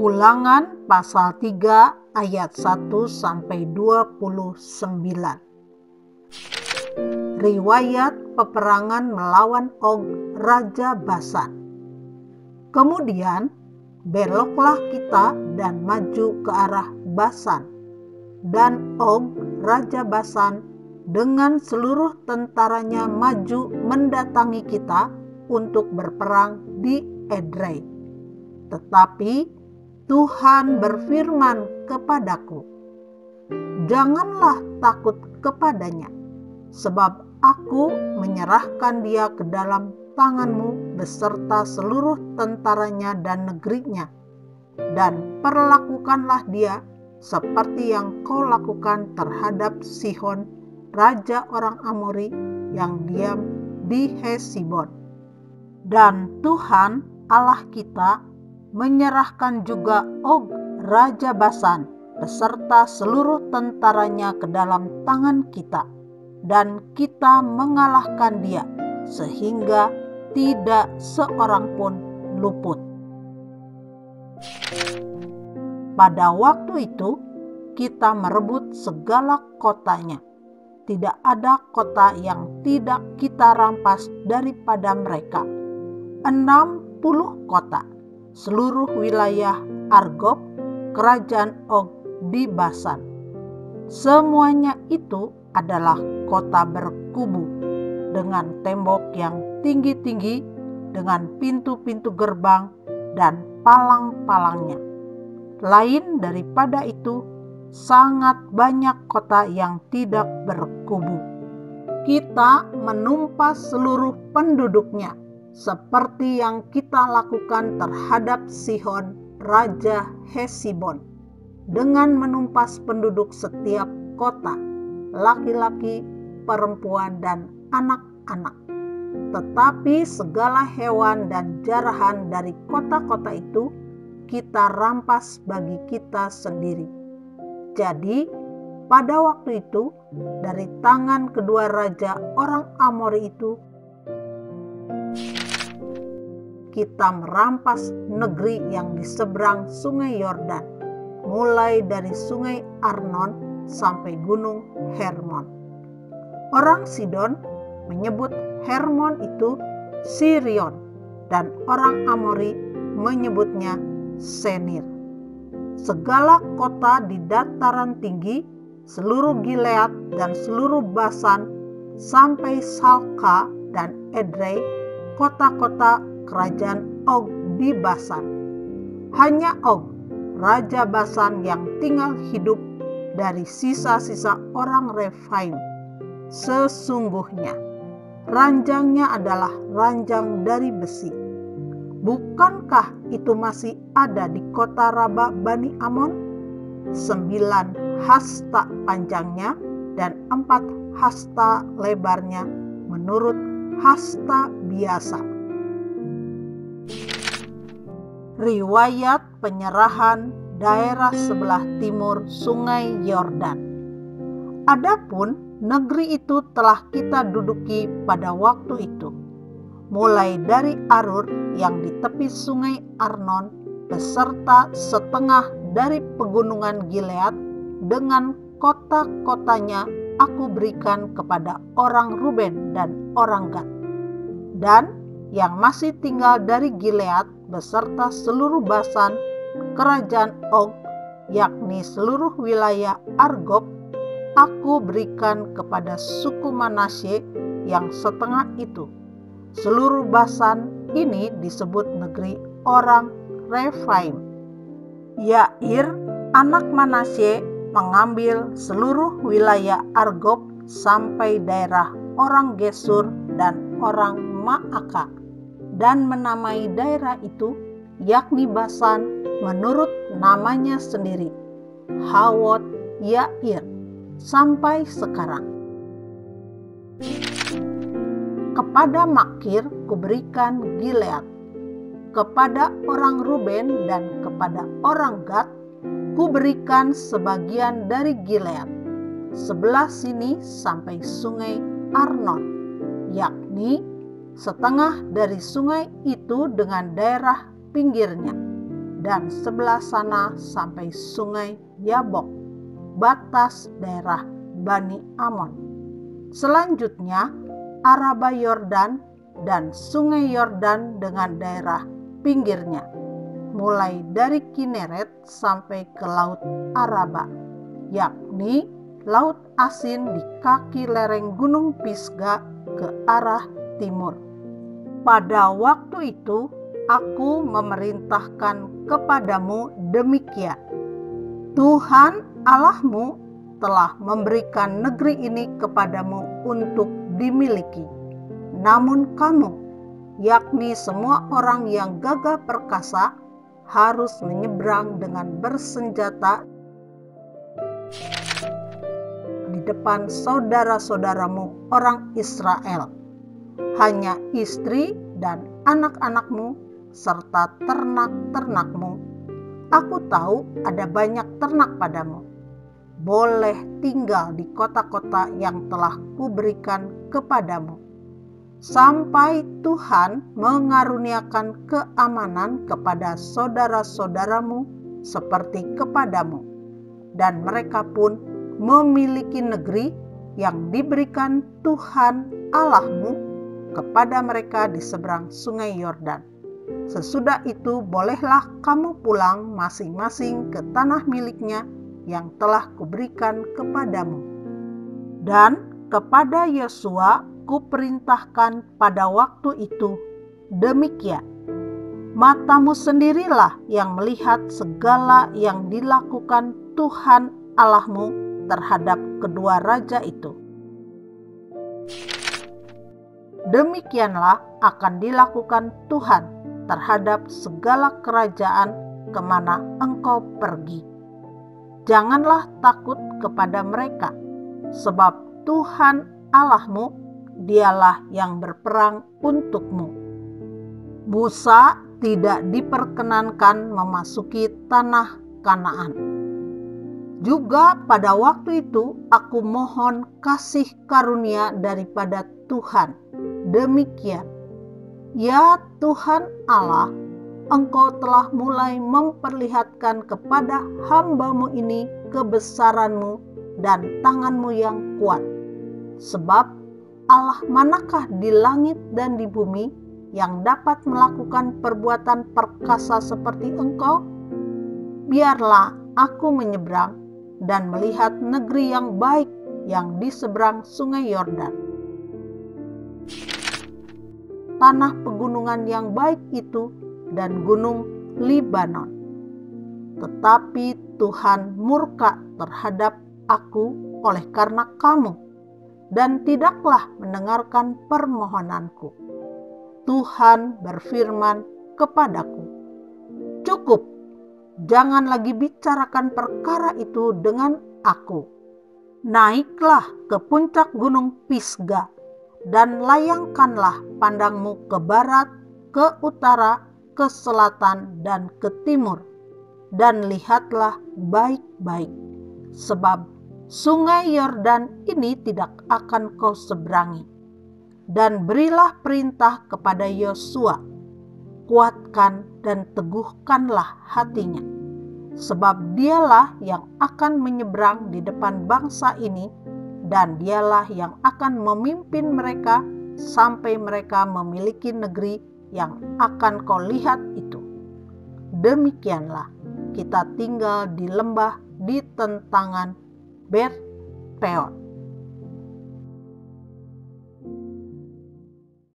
Ulangan pasal 3 ayat 1 sampai 29. Riwayat peperangan melawan Og, Raja Basan. Kemudian beloklah kita dan maju ke arah Basan. Dan Og, Raja Basan, dengan seluruh tentaranya maju mendatangi kita untuk berperang di Edrei. Tetapi Tuhan berfirman kepadaku, "Janganlah takut kepadanya, sebab aku menyerahkan dia ke dalam tanganmu beserta seluruh tentaranya dan negerinya, dan perlakukanlah dia seperti yang kau lakukan terhadap Sihon, raja orang Amori yang diam di Hesibon." Dan Tuhan Allah kita menyerahkan juga Og, Raja Basan, beserta seluruh tentaranya ke dalam tangan kita, dan kita mengalahkan dia, sehingga tidak seorang pun luput. Pada waktu itu, kita merebut segala kotanya. Tidak ada kota yang tidak kita rampas daripada mereka. 60 kota. Seluruh wilayah Argob, kerajaan Og di Basan. Semuanya itu adalah kota berkubu, dengan tembok yang tinggi-tinggi, dengan pintu-pintu gerbang dan palang-palangnya. Lain daripada itu, sangat banyak kota yang tidak berkubu. Kita menumpas seluruh penduduknya, seperti yang kita lakukan terhadap Sihon, Raja Hesibon, dengan menumpas penduduk setiap kota, laki-laki, perempuan, dan anak-anak. Tetapi segala hewan dan jarahan dari kota-kota itu kita rampas bagi kita sendiri. Jadi, pada waktu itu, dari tangan kedua raja orang Amori itu, kita merampas negeri yang di seberang sungai Yordan, mulai dari sungai Arnon sampai gunung Hermon. Orang Sidon menyebut Hermon itu Sirion, dan orang Amori menyebutnya Senir. Segala kota di dataran tinggi, seluruh Gilead dan seluruh Basan, sampai Salka dan Edrei, kota-kota kerajaan Og di Basan. Hanya Og, Raja Basan, yang tinggal hidup dari sisa-sisa orang Refaim. Sesungguhnya ranjangnya adalah ranjang dari besi. Bukankah itu masih ada di kota Raba Bani Amon? 9 hasta panjangnya dan 4 hasta lebarnya menurut hasta biasa. Riwayat penyerahan daerah sebelah timur sungai Yordan. Adapun negeri itu telah kita duduki pada waktu itu, mulai dari Arur yang di tepi sungai Arnon, beserta setengah dari pegunungan Gilead, dengan kota-kotanya aku berikan kepada orang Ruben dan orang Gad. Dan yang masih tinggal dari Gilead beserta seluruh Basan, kerajaan Og, yakni seluruh wilayah Argob, aku berikan kepada suku Manasye yang setengah itu. Seluruh Basan ini disebut negeri orang Refaim. Yair, anak Manasye, mengambil seluruh wilayah Argob sampai daerah orang Gesur dan orang Ma'aka, dan menamai daerah itu, yakni Basan, menurut namanya sendiri, Hawot Yair, sampai sekarang. Kepada Makir kuberikan Gilead, kepada orang Ruben dan kepada orang Gad kuberikan sebagian dari Gilead, sebelah sini sampai sungai Arnon, yakni setengah dari sungai itu dengan daerah pinggirnya, dan sebelah sana sampai sungai Yabok, batas daerah Bani Amon. Selanjutnya Araba Yordan dan sungai Yordan dengan daerah pinggirnya, mulai dari Kineret sampai ke Laut Araba, yakni Laut Asin di kaki lereng Gunung Pisga ke arah timur. Pada waktu itu aku memerintahkan kepadamu demikian: Tuhan Allahmu telah memberikan negeri ini kepadamu untuk dimiliki. Namun kamu, yakni semua orang yang gagah perkasa, harus menyeberang dengan bersenjata di depan saudara-saudaramu orang Israel. Hanya istri dan anak-anakmu serta ternak-ternakmu. Aku tahu ada banyak ternak padamu. Boleh tinggal di kota-kota yang telah kuberikan kepadamu, sampai Tuhan mengaruniakan keamanan kepada saudara-saudaramu seperti kepadamu, dan mereka pun memiliki negeri yang diberikan Tuhan Allahmu kepada mereka di seberang sungai Yordan. Sesudah itu bolehlah kamu pulang masing-masing ke tanah miliknya yang telah kuberikan kepadamu. Dan kepada Yosua kuperintahkan pada waktu itu demikian: matamu sendirilah yang melihat segala yang dilakukan Tuhan Allahmu terhadap kedua raja itu. Demikianlah akan dilakukan Tuhan terhadap segala kerajaan kemana engkau pergi. Janganlah takut kepada mereka, sebab Tuhan Allahmu dialah yang berperang untukmu. Musa tidak diperkenankan memasuki tanah Kanaan. Juga pada waktu itu aku mohon kasih karunia daripada Tuhan. Demikian, ya Tuhan Allah, Engkau telah mulai memperlihatkan kepada hamba-Mu ini kebesaran-Mu dan tangan-Mu yang kuat. Sebab Allah manakah di langit dan di bumi yang dapat melakukan perbuatan perkasa seperti Engkau? Biarlah aku menyeberang dan melihat negeri yang baik yang di seberang sungai Yordan. Tanah pegunungan yang baik itu dan gunung Libanon. Tetapi Tuhan murka terhadap aku oleh karena kamu, dan tidaklah mendengarkan permohonanku. Tuhan berfirman kepadaku, cukup, jangan lagi bicarakan perkara itu dengan aku. Naiklah ke puncak gunung Pisga, dan layangkanlah pandangmu ke barat, ke utara, ke selatan, dan ke timur. Dan lihatlah baik-baik, sebab sungai Yordan ini tidak akan kau seberangi. Dan berilah perintah kepada Yosua, kuatkan dan teguhkanlah hatinya, sebab dialah yang akan menyeberang di depan bangsa ini, dan dialah yang akan memimpin mereka sampai mereka memiliki negeri yang akan kau lihat itu. Demikianlah kita tinggal di lembah di tentangan Bet Peor.